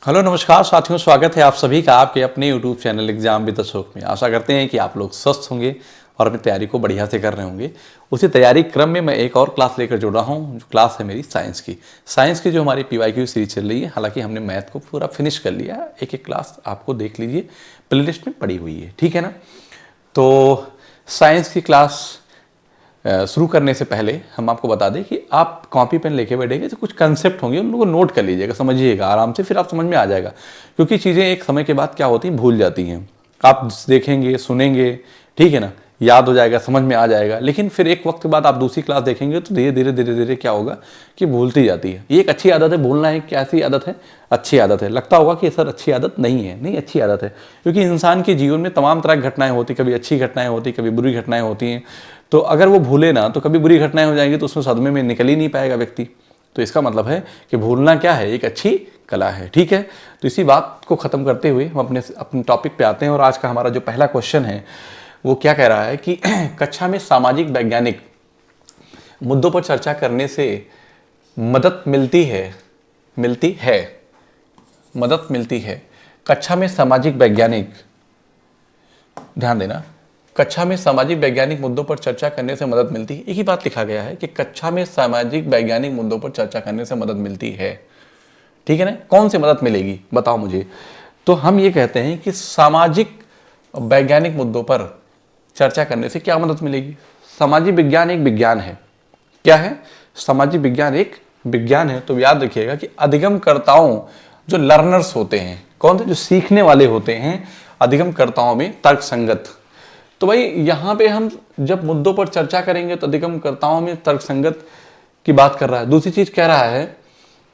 Hello नमस्कार साथियों, स्वागत है आप सभी का आपके अपने YouTube channel exam with Ashok में। आशा करते हैं कि आप लोग स्वस्थ होंगे और अपनी तैयारी को बढ़िया से कर रहे होंगे। उसी तैयारी क्रम में मैं एक और क्लास लेकर जुड़ रहा हूँ। जो क्लास है मेरी साइंस की जो हमारी PYQ सीरीज चल रही है। हालांकि हमने मैथ को पूरा फिनिश कर लिया है, एक एक क्लास आपको देख लीजिए, प्लेलिस्ट में पड़ी हुई है, ठीक है ना। तो साइंस की क्लास शुरू करने से पहले हम आपको बता दें कि आप कॉपी पेन लेके बैठेंगे तो कुछ कंसेप्ट होंगे, उन लोगों को नोट कर लीजिएगा, समझिएगा आराम से, फिर आप समझ में आ जाएगा। क्योंकि चीज़ें एक समय के बाद क्या होती हैं, भूल जाती हैं। आप देखेंगे, सुनेंगे, ठीक है ना, याद हो जाएगा, समझ में आ जाएगा, लेकिन फिर एक वक्त के बाद आप दूसरी क्लास देखेंगे तो धीरे धीरे क्या होगा कि भूलती जाती है। ये एक अच्छी आदत है, भूलना एक कैसी आदत है, अच्छी आदत है। लगता होगा कि सर अच्छी आदत नहीं है, नहीं अच्छी आदत है। क्योंकि इंसान के जीवन में तमाम तरह की घटनाएं होती, कभी अच्छी घटनाएं होती, कभी बुरी घटनाएं होती हैं। तो अगर वो भूले ना तो कभी बुरी घटनाएं हो जाएंगी तो उसमें सदमे में निकल ही नहीं पाएगा व्यक्ति। तो इसका मतलब है कि भूलना क्या है, एक अच्छी कला है, ठीक है। तो इसी बात को ख़त्म करते हुए हम अपने टॉपिक पे आते हैं। और आज का हमारा जो पहला क्वेश्चन है वो क्या कह रहा है कि कक्षा में सामाजिक वैज्ञानिक मुद्दों पर चर्चा करने से मदद मिलती है। कक्षा में सामाजिक वैज्ञानिक, ध्यान देना, कक्षा में सामाजिक वैज्ञानिक मुद्दों पर चर्चा करने से मदद मिलती है। एक ही बात लिखा गया है कि कक्षा में सामाजिक वैज्ञानिक मुद्दों पर चर्चा करने से मदद मिलती है, ठीक है ना। कौन सी मदद मिलेगी बताओ मुझे। तो हम ये कहते हैं कि सामाजिक वैज्ञानिक मुद्दों पर चर्चा करने से क्या मदद मिलेगी। सामाजिक विज्ञान एक विज्ञान है। क्या है? सामाजिक विज्ञान एक विज्ञान है। तो याद रखिएगा कि अधिगमकर्ताओं, जो लर्नर्स होते हैं, कौन से, जो सीखने वाले होते हैं, अधिगमकर्ताओं में तर्कसंगत। तो भाई यहाँ पे हम जब मुद्दों पर चर्चा करेंगे तो अधिगमकर्ताओं में तर्कसंगत की बात कर रहा है। दूसरी चीज कह रहा है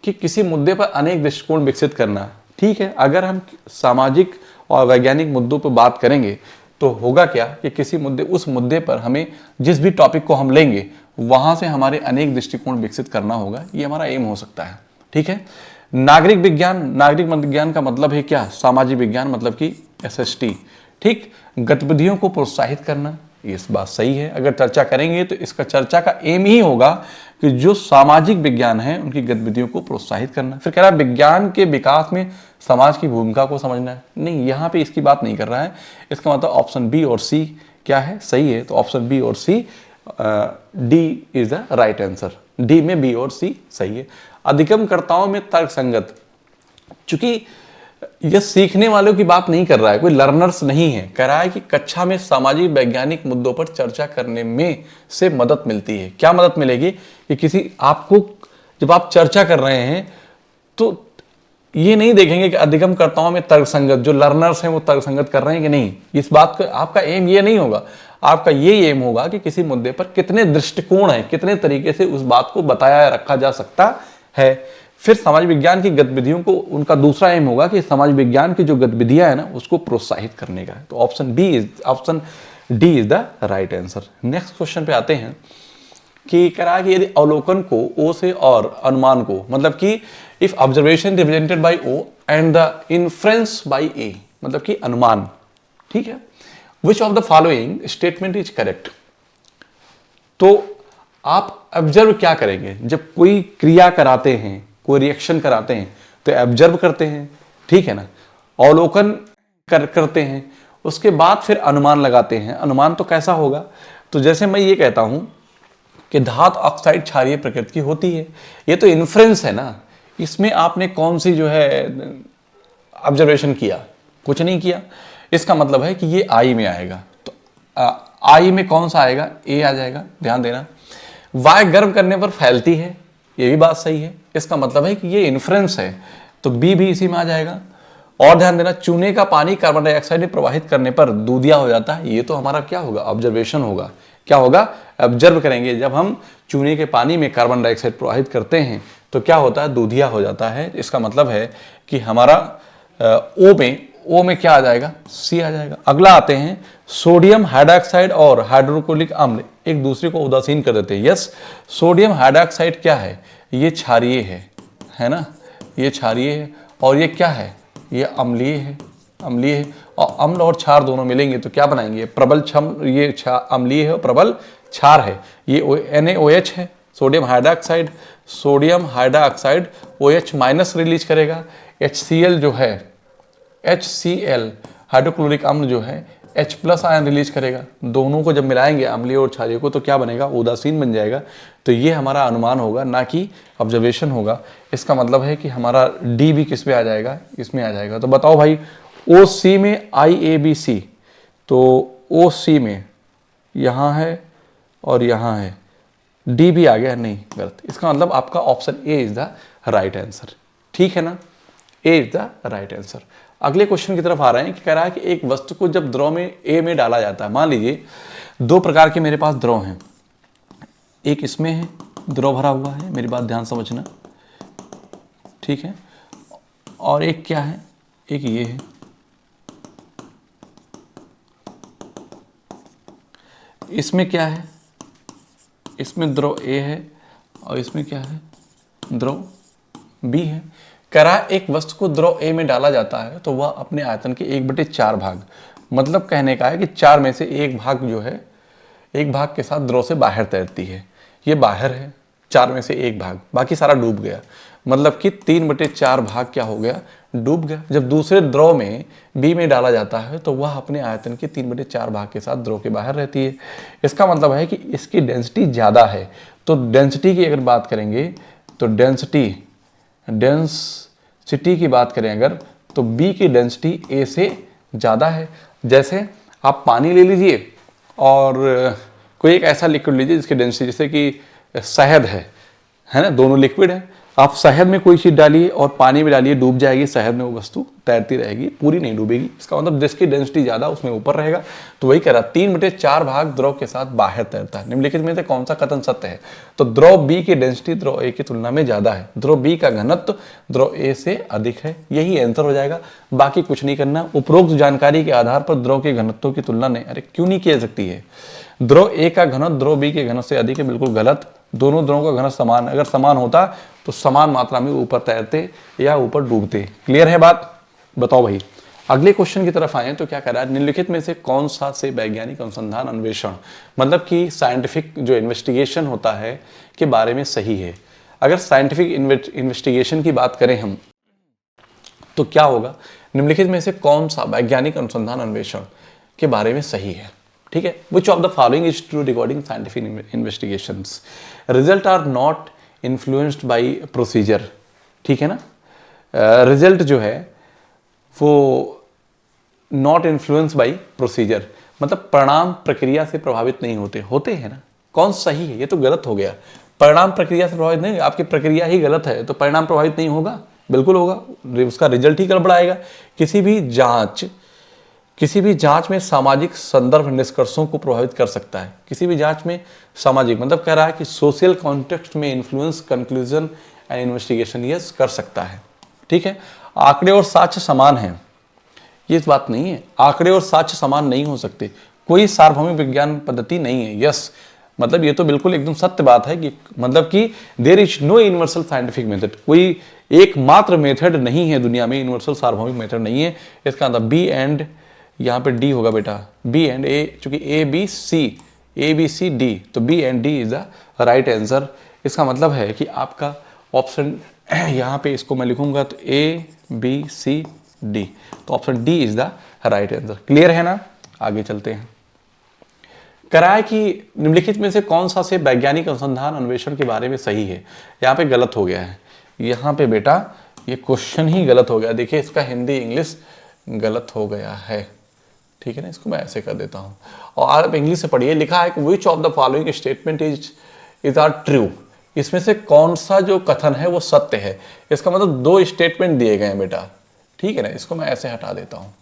कि किसी मुद्दे पर अनेक दृष्टिकोण विकसित करना, ठीक है। अगर हम सामाजिक और वैज्ञानिक मुद्दों पर बात करेंगे तो होगा क्या कि किसी मुद्दे, उस मुद्दे पर हमें जिस भी टॉपिक को हम लेंगे वहां से हमारे अनेक दृष्टिकोण विकसित करना होगा। ये हमारा एम हो सकता है, ठीक है। नागरिक विज्ञान का मतलब है क्या? सामाजिक विज्ञान मतलब कि SST, ठीक। गतिविधियों को प्रोत्साहित करना, ये बात सही है। अगर चर्चा करेंगे तो इसका चर्चा का एम ही होगा कि जो सामाजिक विज्ञान है उनकी गतिविधियों को प्रोत्साहित करना। फिर कह रहा है विज्ञान के विकास में समाज की भूमिका को समझना है। नहीं, यहाँ पे इसकी बात नहीं कर रहा है। इसका मतलब ऑप्शन बी और सी क्या है, सही है। तो ऑप्शन बी और C, D is the right answer. D में बी और सी सही है। अधिगमकर्ताओं में तर्कसंगत, चूंकि यह सीखने वालों की बात नहीं कर रहा है, कोई लर्नर्स नहीं है। कह रहा है कि कक्षा में सामाजिक वैज्ञानिक मुद्दों पर चर्चा करने में से मदद मिलती है। क्या मदद मिलेगी कि किसी आपको, जब आप चर्चा कर रहे हैं तो ये नहीं देखेंगे कि अधिगमकर्ताओं में तर्कसंगत, जो लर्नर्स हैं वो तर्कसंगत कर रहे हैं कि नहीं। इस बात का आपका एम ये नहीं होगा। आपका ये एम होगा कि किसी मुद्दे पर कितने दृष्टिकोण है, कितने तरीके से उस बात को बताया रखा जा सकता है। फिर समाज विज्ञान की गतिविधियों को, उनका दूसरा एम होगा कि समाज विज्ञान की जो गतिविधियां है ना उसको प्रोत्साहित करने का है। तो option D is the right answer. Next question पे आते हैं कि कह रहा है कि यदि अवलोकन को O से और अनुमान को, मतलब कि if observation represented by O and the inference by A, मतलब कि अनुमान, ठीक है। Which of the following statement is correct. तो आप ऑब्जर्व क्या करेंगे जब कोई क्रिया कराते हैं, कोई रिएक्शन कराते हैं तो ऑब्जर्व करते हैं, ठीक है ना। अवलोकन करते हैं, उसके बाद फिर अनुमान लगाते हैं। अनुमान तो कैसा होगा? तो जैसे मैं ये कहता हूं कि धातु ऑक्साइड क्षारीय प्रकृति की होती है, ये तो इन्फ्रेंस है ना। इसमें आपने कौन सी जो है ऑब्जर्वेशन किया? कुछ नहीं किया। इसका मतलब है कि ये आई में आएगा। तो आई में कौन सा आएगा? ए आ जाएगा। ध्यान देना। वायु गर्म करने पर फैलती है, ये भी बात सही है। इसका मतलब है कि ये इन्फ्रेंस है, तो बी भी इसी में आ जाएगा। और ध्यान देना, चूने का पानी कार्बन डाइऑक्साइड में प्रवाहित करने पर दूधिया हो जाता है, ये तो हमारा क्या होगा? ऑब्जर्वेशन होगा। क्या होगा? ऑब्जर्व करेंगे। जब हम चूने के पानी में कार्बन डाइऑक्साइड प्रवाहित करते हैं तो क्या होता है? दूधिया हो जाता है। इसका मतलब है कि हमारा ओ में क्या आ जाएगा? सी आ जाएगा। अगला आते हैं, सोडियम हाइड्रोक्साइड और हाइड्रोक्लोरिक अम्ल एक दूसरे को उदासीन कर देते हैं। यस, सोडियम हाइड्रोक्साइड क्या है? ये क्षारीय है ना, ये क्षारीय है। और ये क्या है? ये अम्लीय है, और अम्ल और क्षार दोनों मिलेंगे तो क्या बनाएंगे? प्रबल क्षम, ये अम्लीय है और प्रबल क्षार है। ये NaOH है, sodium hydroxide OH minus release करेगा। HCl जो है, HCl हाइड्रोक्लोरिक अम्ल जो है H+ आयन रिलीज करेगा। दोनों को जब मिलाएंगे अम्लीय और क्षारीय को तो क्या बनेगा, उदासीन बन जाएगा। तो ये हमारा अनुमान होगा, ना कि ऑब्जर्वेशन होगा। इसका मतलब है कि हमारा डी भी किस में आ जाएगा, इसमें आ जाएगा। तो बताओ भाई, OC में IABC, तो OC में यहाँ है और यहाँ है, डी भी आ गया, नहीं गलत। इसका मतलब आपका option A is the right answer, ठीक है ना, A is the right answer. अगले क्वेश्चन की तरफ आ रहे हैं कि कह रहा है कि एक वस्तु को जब द्रव में ए में डाला जाता है, मान लीजिए दो प्रकार के मेरे पास द्रव हैं, एक इसमें है द्रव भरा हुआ है, मेरी बात ध्यान समझना, ठीक है, और एक क्या है, एक ये है। इसमें क्या है, इसमें द्रव ए है और इसमें क्या है, द्रव बी है। कह रहा है एक वस्तु को द्रव ए में डाला जाता है तो वह अपने आयतन के 1/4 भाग, मतलब कहने का है कि 4 में से 1 भाग जो है, 1 भाग के साथ द्रव से बाहर तैरती है। ये बाहर है, 4 में से 1 भाग, बाकी सारा डूब गया। मतलब कि 3/4 भाग क्या हो गया, डूब गया। जब दूसरे द्रव में बी में डाला जाता है तो वह अपने आयतन के 3/4 भाग के साथ द्रव के बाहर रहती है। इसका मतलब है कि इसकी डेंसिटी ज़्यादा है। तो डेंसिटी की अगर बात करेंगे तो डेंसिटी की बात करें अगर, तो बी की डेंसिटी ए से ज़्यादा है। जैसे आप पानी ले लीजिए और कोई एक ऐसा लिक्विड लीजिए जिसकी डेंसिटी, जैसे कि शहद है ना, दोनों लिक्विड है। आप शहद में कोई चीज़ डालिए और पानी में डालिए, डूब जाएगी शहद में, वो वस्तु तैरती रहेगी, पूरी नहीं डूबेगी। इसका मतलब जिसकी डेंसिटी ज़्यादा उसमें ऊपर रहेगा। तो वही कह रहा, 3/4 भाग द्रव के साथ बाहर तैरता है। निम्नलिखित में से कौन सा कथन सत्य है? तो द्रव बी की डेंसिटी द्रव ए की तुलना में ज़्यादा है, द्रव बी का घनत्व द्रव ए से अधिक है। यही आंसर हो जाएगा, बाकी कुछ नहीं करना। उपरोक्त जानकारी के आधार पर द्रव के घनत्वों की तुलना नहीं, अरे क्यों नहीं की जा सकती है? द्रव ए का घनत्व द्रव बी के घनत्व से अधिक है, बिल्कुल गलत। दोनों द्रवों का घनत्व समान, अगर समान होता तो समान मात्रा में ऊपर तैरते या ऊपर डूबते। क्लियर है बात? बताओ भाई, अगले क्वेश्चन की तरफ आए तो क्या कह रहा है, निम्नलिखित में से कौन सा से वैज्ञानिक अनुसंधान अन्वेषण, मतलब कि साइंटिफिक जो इन्वेस्टिगेशन होता है के बारे में सही है? अगर साइंटिफिक इन्वेस्टिगेशन की बात करें हम तो क्या होगा, निम्नलिखित में से कौन सा वैज्ञानिक अनुसंधान अन्वेषण के बारे में सही है? ठीक है, which of the following is true regarding scientific investigations? Result are not influenced by procedure, ठीक है ना, रिजल्ट जो है वो नॉट इन्फ्लुएंस बाय प्रोसीजर, मतलब परिणाम प्रक्रिया से प्रभावित नहीं होते हैं ना। कौन सही है? ये तो गलत हो गया। परिणाम प्रक्रिया से प्रभावित नहीं, आपकी प्रक्रिया ही गलत है तो परिणाम प्रभावित नहीं होगा, बिल्कुल होगा, उसका रिजल्ट ही गड़बड़ाएगा। किसी भी जांच में सामाजिक संदर्भ निष्कर्षों को प्रभावित कर सकता है। किसी भी जांच में सामाजिक, मतलब कह रहा है कि सोशल कॉन्टेक्स्ट में influence conclusion and investigation yes कर सकता है, ठीक है। आंकड़े और साक्ष्य समान हैं, ये इस बात नहीं है, आंकड़े और साक्ष्य समान नहीं हो सकते, कोई सार्वभौमिक विज्ञान पद्धति नहीं है। यस, मतलब ये तो बिल्कुल एकदम सत्य बात है कि मतलब कि there is no universal scientific method, कोई एकमात्र मेथड नहीं है दुनिया में, यूनिवर्सल सार्वभौमिक मेथड नहीं है। इसका मतलब बी एंड, यहाँ पे डी होगा बेटा, बी एंड ए, चूंकि ए बी सी डी, तो B and D is the right answer. इसका मतलब है कि आपका ऑप्शन यहाँ पे इसको मैं लिखूंगा तो ए बी सी डी, तो option D is the right answer. Clear है ना? आगे चलते हैं। कराए कि निम्नलिखित में से कौन सा से वैज्ञानिक अनुसंधान अन्वेषण के बारे में सही है? यहाँ पे गलत हो गया है, यहाँ पे बेटा ये क्वेश्चन ही गलत हो गया। देखिए इसका हिंदी इंग्लिश गलत हो गया है, ठीक है ना, इसको मैं ऐसे कर देता हूँ और आप इंग्लिश से पढ़िए। लिखा है कि which of the following statement is are true, इसमें से कौन सा जो कथन है वो सत्य है। इसका मतलब दो स्टेटमेंट दिए गए हैं बेटा, ठीक है ना, इसको मैं ऐसे हटा देता हूँ,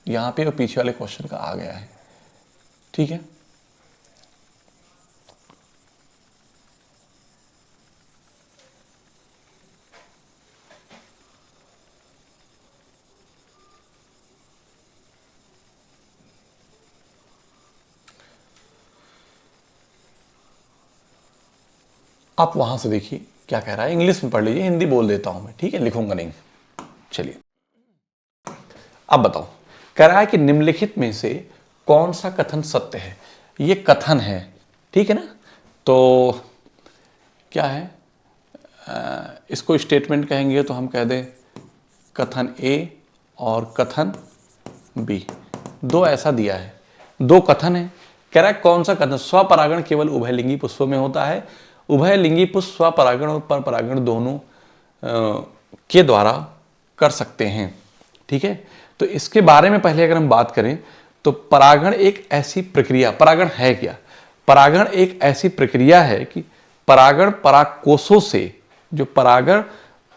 यहाँ पे और पीछे वाले क्वेश्चन का आ गया है, ठीक है। आप वहां से देखिए क्या कह रहा है, इंग्लिश में पढ़ लीजिए, हिंदी बोल देता हूं मैं, ठीक है, लिखूंगा नहीं। चलिए अब बताओ, कह रहा है कि निम्नलिखित में से कौन सा कथन सत्य है? ये कथन है, ठीक है ना, तो क्या है, इसको स्टेटमेंट कहेंगे तो हम कह दें कथन ए और कथन बी, दो ऐसा दिया है, दो कथन है। कह रहा है कौन सा कथन, स्वपरागण केवल उभयलिंगी पुष्पों में होता है, उभयलिंगी पुष्प स्वपरागण और परपरागण दोनों के द्वारा कर सकते हैं। ठीक है, तो इसके बारे में पहले अगर हम बात करें तो परागण एक ऐसी प्रक्रिया, परागण है क्या, परागण एक ऐसी प्रक्रिया है कि परागण परागकोशों से, जो परागण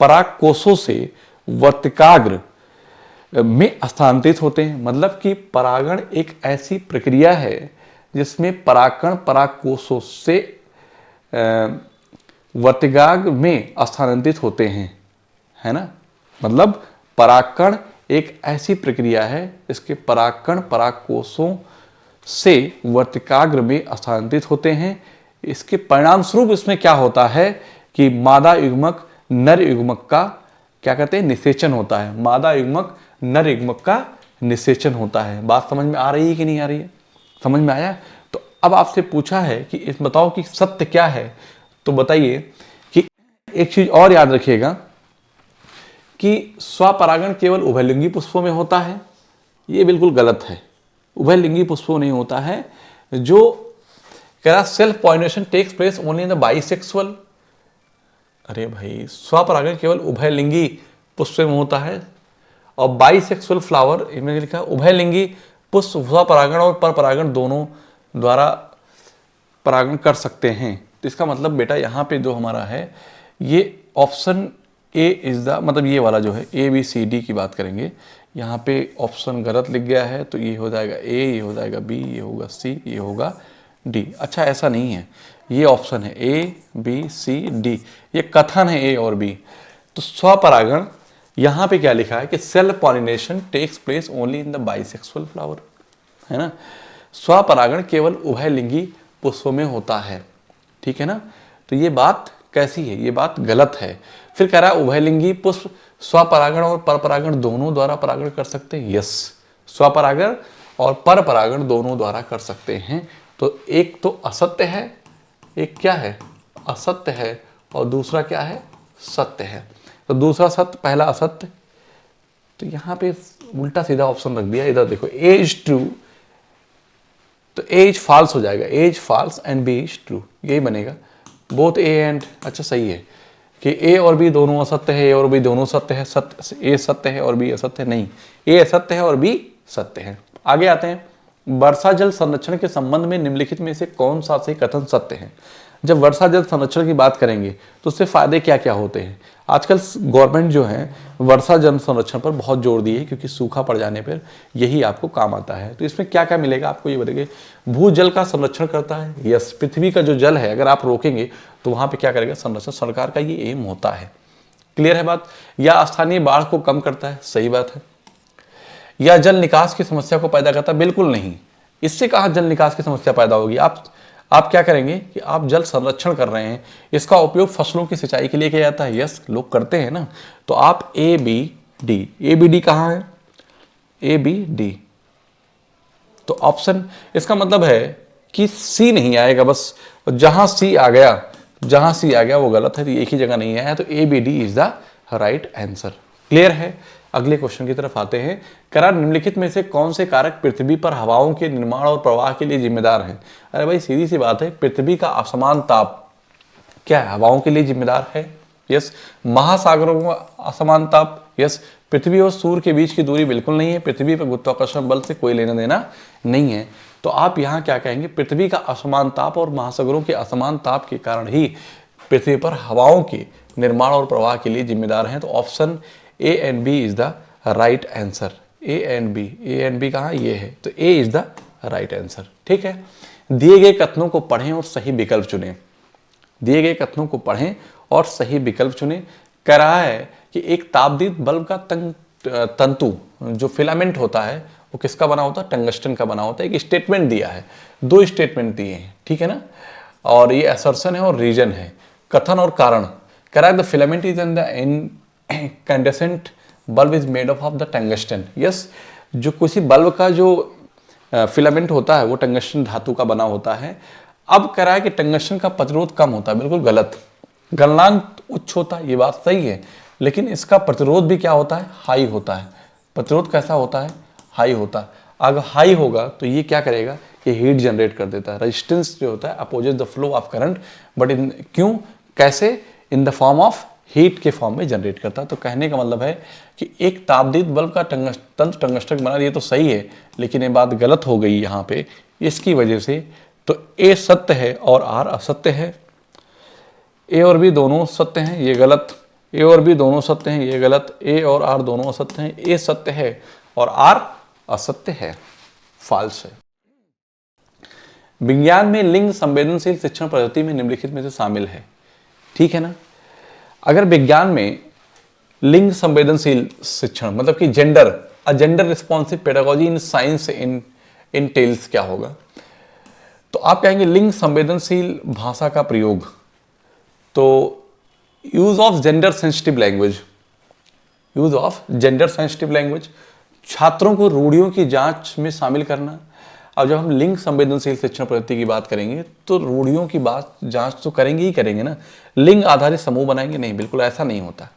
परागकोशों से वर्तिकाग्र में स्थानांतरित होते हैं। मतलब कि परागण एक ऐसी प्रक्रिया है जिसमें परागकण परागकोशों से वर्तिकाग्र में स्थानांतरित होते हैं, है ना। मतलब परागकण एक ऐसी प्रक्रिया है जिसके परागकण परागकोशों से वर्तिकाग्र में स्थानांतरित होते हैं। इसके परिणाम स्वरूप इसमें क्या होता है कि मादा युग्मक नर युग्मक का क्या कहते हैं, निषेचन होता है। मादा युग्मक नर युग्मक का निषेचन होता है। बात समझ में आ रही है कि नहीं आ रही है, समझ में आया। तो अब आपसे पूछा है कि इस बताओ कि सत्य क्या है, तो बताइए कि एक चीज और याद रखिएगा कि स्वपरागण केवल उभयलिंगी पुष्पों में होता है, ये बिल्कुल गलत है। उभयलिंगी पुष्पों नहीं होता है। जो कह रहा self pollination takes place only in the bisexual, अरे भाई स्वपरागण केवल उभयलिंगी पुष्प में होता है और बाइसेक्सुअल फ्लावर इनमें लिखा उभयलिंगी पुष्प स्वपरागण और परपरागण दोनों द्वारा परागण कर सकते हैं। तो इसका मतलब बेटा यहाँ पे जो हमारा है ये ऑप्शन ए इज द, मतलब ये वाला जो है ए बी सी डी की बात करेंगे, यहाँ पे ऑप्शन गलत लिख गया है। तो ये हो जाएगा ए, ये हो जाएगा बी, ये होगा सी, ये होगा डी। अच्छा ऐसा नहीं है, ये ऑप्शन है ए बी सी डी, ये कथन है ए और बी। तो स्वपरागण यहाँ पे क्या लिखा है कि self pollination takes place only in the bisexual flower, है ना। स्वपरागण केवल उभयलिंगी पुष्पों में होता है, ठीक है ना। तो ये बात कैसी है, ये बात गलत है। फिर कह रहा है उभयलिंगी पुष्प स्वपरागण और परपरागण दोनों द्वारा परागण कर सकते हैं। यस, स्वपरागण और परपरागण दोनों द्वारा कर सकते हैं। तो एक तो असत्य है, एक क्या है, असत्य है, और दूसरा क्या है, सत्य है। तो दूसरा सत्य, पहला असत्य। तो यहाँ पे उल्टा सीधा ऑप्शन रख दिया। इधर देखो ए इज ट्रू, तो ए इज फॉल्स हो जाएगा, A is false and B is true, यही बनेगा। बोथ ए एंड, अच्छा सही है कि ए और बी दोनों असत्य है, ए और बी दोनों सत्य है, सत्य ए सत्य है और बी असत्य है, नहीं, ए असत्य है और बी सत्य है। आगे आते हैं, वर्षा जल संरक्षण के संबंध में निम्नलिखित में से कौन सा से कथन सत्य है। जब वर्षा जल संरक्षण की बात करेंगे तो उससे फायदे क्या क्या होते हैं। आजकल गवर्नमेंट जो है वर्षा जल संरक्षण पर बहुत जोर दी है, क्योंकि सूखा पड़ जाने पर यही आपको काम आता है। तो इसमें क्या क्या मिलेगा आपको ये बताइए। भूजल का संरक्षण करता है, यस, पृथ्वी का जो जल है अगर आप रोकेंगे तो वहां पे क्या करेगा, संरक्षण, सरकार का ये एम होता है। क्लियर है बात। या स्थानीय बाढ़ को कम करता है, सही बात है। या जल निकास की समस्या को पैदा करता है, बिल्कुल नहीं। इससे कहाँ जल निकास की समस्या पैदा होगी। आप क्या करेंगे कि आप जल संरक्षण कर रहे हैं, इसका उपयोग फसलों की सिंचाई के लिए किया जाता है, यस, लोग करते हैं ना। तो आप A B D, A B D कहाँ है, ए बी डी। तो ऑप्शन, इसका मतलब है कि सी नहीं आएगा, बस जहां सी आ गया, जहां सी आ गया वो गलत है, तो एक ही जगह नहीं आया। तो A B D is the right answer. Clear है। अगले क्वेश्चन की तरफ आते हैं। करा निम्नलिखित में से कौन से कारक पृथ्वी पर हवाओं के निर्माण और प्रवाह के लिए जिम्मेदार हैं। अरे भाई सीधी सी बात है, पृथ्वी का असमान ताप क्या है, हवाओं के लिए जिम्मेदार है, यस। महासागरों का असमान ताप, यस। पृथ्वी और सूर्य के बीच की दूरी बिल्कुल नहीं है, पृथ्वी पर गुरुत्वाकर्षण बल से कोई लेना देना नहीं है। तो आप यहाँ क्या कहेंगे, पृथ्वी का असमान ताप और महासागरों के असमान ताप के कारण ही पृथ्वी पर हवाओं के निर्माण और प्रवाह के लिए जिम्मेदार हैं। तो option A and B is the right answer. A and B कहाँ, ये है, तो A is the right answer. ठीक है। दिए गए कथनों को पढ़ें और सही विकल्प चुनें। दिए गए कथनों को पढ़ें और सही विकल्प चुनें। कह रहा है कि एक तापदीप बल्ब का तंतु जो फिलामेंट होता है वो किसका बना होता है, टंगस्टन का बना होता है। एक स्टेटमेंट दिया है, दो स्टेटमेंट दिए हैं, ठीक है ना। और ये असर्शन है और रीजन है, कथन और कारण। कह रहा है the filament is in the incandescent bulb is made of the tungsten। Yes, जो किसी बल्ब का जो फिलामेंट होता है वो टंगस्टन धातु का बना होता है। अब कह रहा है कि टंगस्टन का प्रतिरोध कम होता है, बिल्कुल गलत। गलनांक उच्च होता है, ये बात सही है। लेकिन इसका प्रतिरोध भी क्या होता है, हाई होता है। प्रतिरोध कैसा होता है, हाई होता है। अगर हाई होगा तो ये क्या करेगा, ये हीट जनरेट कर देता है। रेजिस्टेंस जो होता है opposes the flow of current, but in क्यों, कैसे, in the form of heat के फॉर्म में जनरेट करता है। तो कहने का मतलब है कि एक तापदीप्त बल्ब का तंत्र टंगस्टन बना, ये तो सही है, लेकिन ये बात गलत हो गई यहाँ पे इसकी वजह से। तो ए सत्य है और आर असत्य है। ए और बी दोनों सत्य हैं, ये गलत। ए और बी दोनों सत्य हैं, ये गलत। ए और आर दोनों असत्य हैं, ए सत्य है और आर असत्य है, फॉल्स है। विज्ञान में लिंग संवेदनशील शिक्षण पद्धति में निम्नलिखित में से शामिल है, ठीक है ना। अगर विज्ञान में लिंग संवेदनशील शिक्षण मतलब कि gender responsive pedagogy in science entails क्या होगा, तो आप कहेंगे लिंग संवेदनशील भाषा का प्रयोग, तो use of gender sensitive language, छात्रों को रूढ़ियों की जांच में शामिल करना। अब जब हम लिंग संवेदनशील शिक्षण पद्धति की बात करेंगे तो रूढ़ियों की बात जांच तो करेंगे ही करेंगे ना, लिंग आधारित समूह बनाएंगे नहीं, बिल्कुल ऐसा नहीं होता,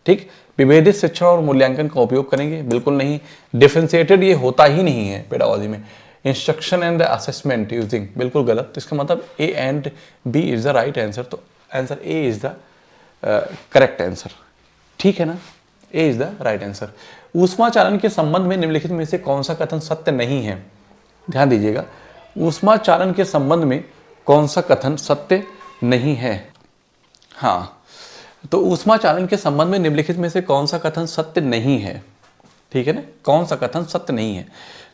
ठीक। विभेदित शिक्षण और मूल्यांकन का उपयोग करेंगे, बिल्कुल नहीं। डिफरेंशिएटेड ये होता ही नहीं है पेडागोजी में। इंस्ट्रक्शन एंड असेसमेंट यूजिंग, बिल्कुल गलत। तो इसका मतलब A and B is the right answer, तो answer A is the correct answer, ठीक है ना, A is the right answer. ऊष्मा चालन के संबंध में निम्नलिखित में से कौन सा कथन सत्य नहीं है, ध्यान दीजिएगा। ऊष्मा चालन के संबंध में कौन सा कथन सत्य नहीं है, हाँ, तो ऊष्मा चालन के संबंध में निम्नलिखित में से कौन सा कथन सत्य नहीं है, ठीक है ना, कौन सा कथन सत्य नहीं है।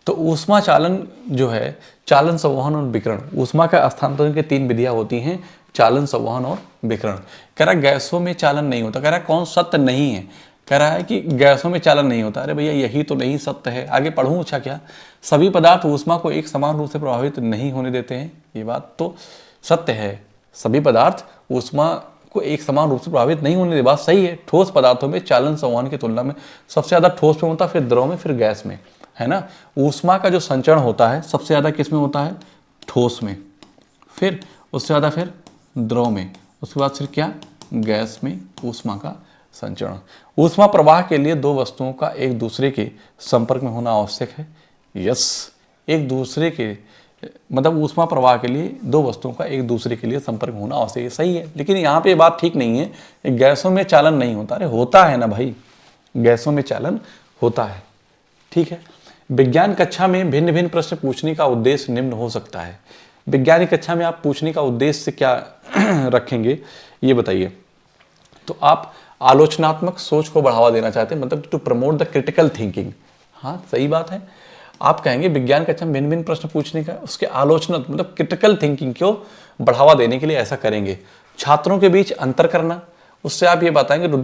तो ऊष्मा चालन जो है, चालन, संवहन और विकिरण, ऊष्मा का स्थानांतरण की 3 विधियां होती हैं, चालन, संवहन और विकिरण। कह रहा गैसों में चालन नहीं होता, कह रहा कौन सत्य नहीं है, कह रहा है कि गैसों में चालन नहीं होता। अरे भैया यही तो नहीं सत्य है, आगे पढ़ूं अच्छा क्या। सभी पदार्थ ऊष्मा को एक समान रूप से प्रभावित नहीं होने देते हैं, ये बात तो सत्य है। सभी पदार्थ ऊष्मा को एक समान रूप से प्रभावित नहीं होने देते, बात सही है। ठोस पदार्थों में चालन संवहन की तुलना में सबसे ज्यादा ठोस में होता है, फिर द्रव में, फिर गैस में, है ना। ऊष्मा का जो संचरण होता है सबसे ज्यादा किस में होता है, ठोस में, फिर उससे ज्यादा फिर द्रव में, उसके बाद फिर क्या, गैस में ऊष्मा का संचरण। ऊष्मा प्रवाह के लिए 2 वस्तुओं का एक दूसरे के संपर्क में होना आवश्यक है, यस। एक दूसरे के मतलब ऊष्मा प्रवाह के लिए 2 वस्तुओं का एक दूसरे के लिए संपर्क में होना आवश्यक है, सही है। लेकिन यहाँ पे ये बात ठीक नहीं है, गैसों में चालन नहीं होता। अरे होता है ना भाई, गैसों में चालन होता है, ठीक है। विज्ञान कक्षा में भिन्न भिन्न प्रश्न पूछने का उद्देश्य निम्न हो सकता है। विज्ञान कक्षा में आप पूछने का उद्देश्य क्या रखेंगे ये बताइए। तो आप आलोचनात्मक सोच को बढ़ावा देना चाहते हैं, मतलब to promote the critical thinking, हाँ सही बात है। आप कहेंगे विज्ञान कक्षा में भिन्न भिन्न प्रश्न पूछने का, उसके आलोचना मतलब क्रिटिकल थिंकिंग को बढ़ावा देने के लिए ऐसा करेंगे। छात्रों के बीच अंतर करना, उससे आप ये बताएंगे टू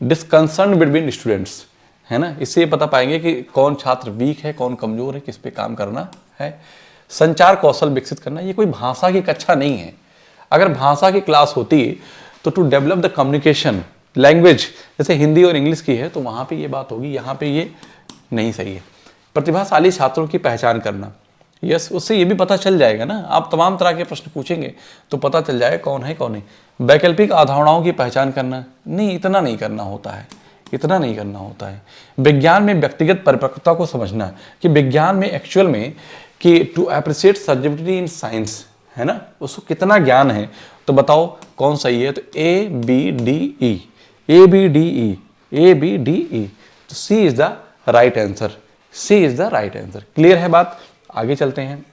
डिस्कंसर्न बिटवीन स्टूडेंट्स, है ना। इससे ये पता पाएंगे कि कौन छात्र वीक है, कौन कमजोर है, किस पे काम करना है। संचार कौशल विकसित करना, ये कोई भाषा की कक्षा नहीं है। अगर भाषा की क्लास होती तो to develop the communication language, जैसे हिंदी और इंग्लिश की है तो वहाँ पे ये बात होगी, यहाँ पे ये नहीं सही है। प्रतिभाशाली छात्रों की पहचान करना, यस, उससे ये भी पता चल जाएगा ना, आप तमाम तरह के प्रश्न पूछेंगे तो पता चल जाएगा कौन है कौन नहीं। वैकल्पिक अवधारणाओं की पहचान करना, नहीं इतना नहीं करना होता है, इतना नहीं करना होता है। विज्ञान में व्यक्तिगत परिपक्वता को समझना, कि विज्ञान में एक्चुअल में कि to appreciate subjectivity in science, है ना, उसको कितना ज्ञान है, तो बताओ कौन सही है। तो A B D E, A B D E, A B D E, तो C is the right answer, C is the right answer. Clear है बात, आगे चलते हैं।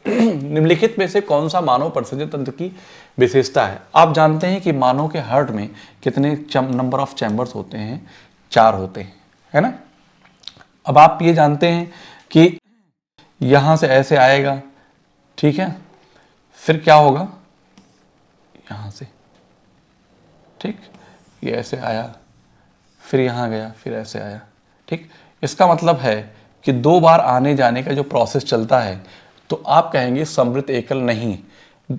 निम्नलिखित में से कौन सा मानव परिसंचरण तंत्र की विशेषता है। आप जानते हैं कि मानव के हार्ट में कितने नंबर ऑफ चैम्बर्स होते हैं, 4 होते हैं, है ना। अब आप ये जानते हैं कि यहां से ऐसे आएगा, ठीक है, फिर क्या होगा यहां से, ठीक, ये ऐसे आया, फिर यहां गया, फिर ऐसे आया, ठीक। इसका मतलब है कि 2 बार आने जाने का जो प्रोसेस चलता है, तो आप कहेंगे समृद्ध एकल नहीं,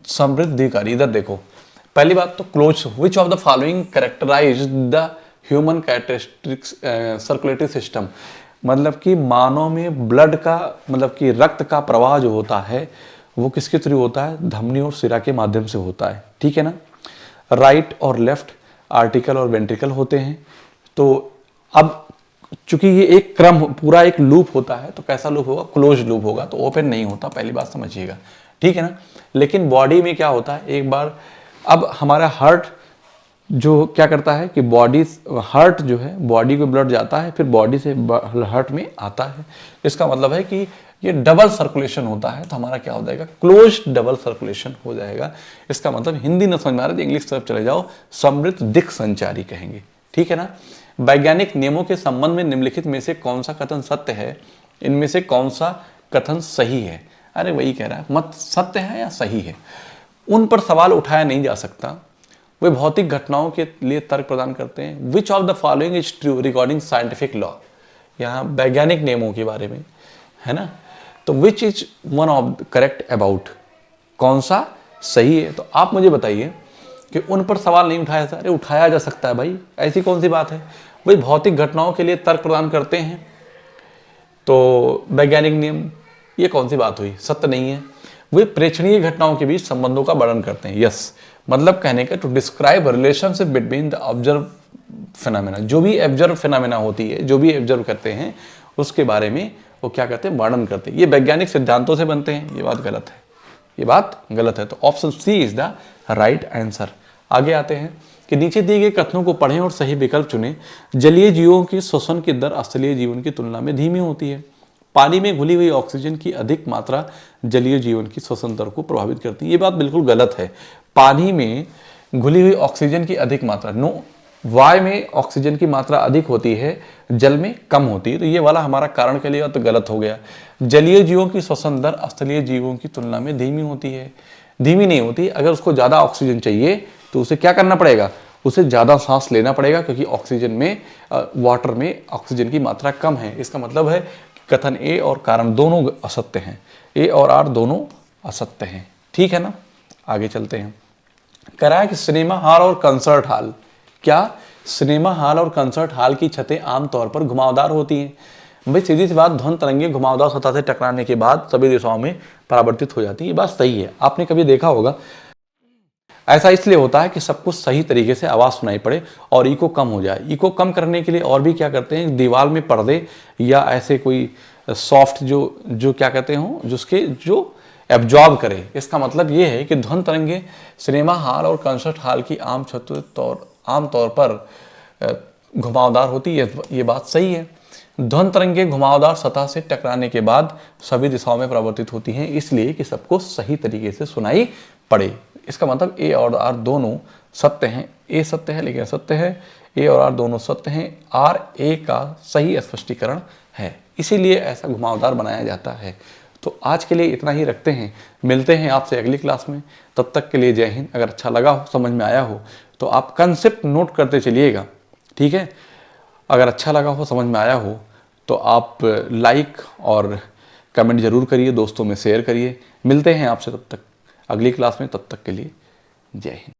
समृद्ध द्विकारी। इधर देखो, पहली बात तो close, which of the following characterise the human characteristics circulatory system, मतलब कि मानव में ब्लड का मतलब कि रक्त का प्रवाह जो होता है वो किसके थ्रू होता है, धमनी और सिरा के माध्यम से होता है, ठीक है ना। राइट और लेफ्ट, आर्टिकल और वेंट्रिकल होते हैं। तो अब चूंकि ये एक क्रम पूरा एक लूप होता है, तो कैसा लूप होगा, क्लोज लूप होगा, तो ओपन नहीं होता, पहली बात समझिएगा, ठीक है ना। लेकिन बॉडी में क्या होता है, एक बार अब हमारा हार्ट जो क्या करता है कि बॉडी, हार्ट जो है बॉडी को ब्लड जाता है, फिर बॉडी से हार्ट में आता है। इसका मतलब है कि ये डबल सर्कुलेशन होता है, तो हमारा क्या हो जाएगा, क्लोज डबल सर्कुलेशन हो जाएगा। इसका मतलब हिंदी न समझ में आ रहा है तो इंग्लिश तरफ चले जाओ, समृद्ध दिक् संचारी कहेंगे, ठीक है ना। वैज्ञानिक नियमों के संबंध में निम्नलिखित में से कौन सा कथन सत्य है, इनमें से कौन सा कथन सही है। अरे वही कह रहा है, मत सत्य है या सही है, उन पर सवाल उठाया नहीं जा सकता। वे भौतिक घटनाओं के लिए तर्क प्रदान करते हैं। विच of the following is true recording scientific law, यहाँ वैज्ञानिक नियमों के बारे में है ना। तो which is one of correct about, कौन सा सही है। तो आप मुझे बताइए कि उन पर सवाल नहीं उठाया जा, अरे उठाया जा सकता है भाई, ऐसी कौन सी बात है। वे भौतिक घटनाओं के लिए तर्क प्रदान करते हैं, तो वैज्ञानिक नियम, ये कौन सी बात हुई, सत्य नहीं है। वे प्रेक्षणीय घटनाओं के बीच संबंधों का वर्णन करते हैं, यस, मतलब कहने का to describe relationship between the observe phenomena, जो भी ऑब्जर्व फिनोमेना होती है, जो भी ऑब्जर्व करते हैं उसके बारे में वो क्या करते हैं, वर्णन करते हैं। ये वैज्ञानिक सिद्धांतों से बनते हैं, ये बात गलत है, ये बात गलत है। तो option C is the right answer. आगे आते हैं कि नीचे दिए गए कथनों को पढ़ें और सही विकल्प चुनें। जलीय जीवों की श्वसन की दर स्थलीय जीवन की तुलना में धीमी होती है। पानी में घुली हुई ऑक्सीजन की अधिक मात्रा जलीय जीवन की श्वसन दर को प्रभावित करती है। ये बात बिल्कुल गलत है। पानी में घुली हुई ऑक्सीजन की अधिक मात्रा, नो, वायु में ऑक्सीजन की मात्रा अधिक होती है, जल में कम होती है। तो ये वाला हमारा कारण के लिए तो गलत हो गया। जलीय जीवों की श्वसन दर स्थलीय जीवों की तुलना में धीमी होती है, धीमी नहीं होती। अगर उसको ज़्यादा ऑक्सीजन चाहिए तो उसे क्या करना पड़ेगा, उसे ज़्यादा सांस लेना पड़ेगा, क्योंकि ऑक्सीजन में, वाटर में ऑक्सीजन की मात्रा कम है। इसका मतलब है कि कथन ए और कारण दोनों असत्य हैं, ए और आर दोनों असत्य हैं, ठीक है ना। आगे चलते हैं। कह रहा है कि सिनेमा हॉल और कंसर्ट हॉल, क्या सिनेमा हॉल और कंसर्ट हॉल की छतें आमतौर पर घुमावदार होती हैं। भाई सीधी सी बात, ध्वनि तरंगे घुमावदार सतह से टकराने के बाद सभी दिशाओं में परावर्तित हो जाती है। ये बात सही है। आपने कभी देखा होगा, ऐसा इसलिए होता है कि सब कुछ सही तरीके से आवाज़ सुनाई पड़े और इको कम हो जाए। इको कम करने के लिए और भी क्या करते हैं, दीवार में पर्दे या ऐसे कोई सॉफ्ट जो क्या कहते हो, जिसके जो एब्जॉर्ब करे। इसका मतलब ये है कि ध्वनि तरंगे सिनेमा हॉल और कंसर्ट हॉल की आमतौर पर घुमावदार होती है। ये बात सही है। ध्वनि तरंगे घुमावदार सतह से टकराने के बाद सभी दिशाओं में परावर्तित होती हैं, इसलिए कि सबको सही तरीके से सुनाई पड़े। इसका मतलब ए और आर दोनों सत्य हैं। ए सत्य है लेकिन असत्य है, ए और आर दोनों सत्य हैं। आर ए का सही स्पष्टीकरण है, इसीलिए ऐसा घुमावदार बनाया जाता है। तो आज के लिए इतना ही रखते हैं, मिलते हैं आपसे अगली क्लास में। तब तक के लिए जय हिंद। अगर अच्छा लगा हो, समझ में आया हो, तो आप कंसेप्ट नोट करते चलिएगा, ठीक है। अगर अच्छा लगा हो, समझ में आया हो, तो आप लाइक और कमेंट जरूर करिए, दोस्तों में शेयर करिए। मिलते हैं आपसे तब तक अगली क्लास में, तब तक के लिए जय हिंद।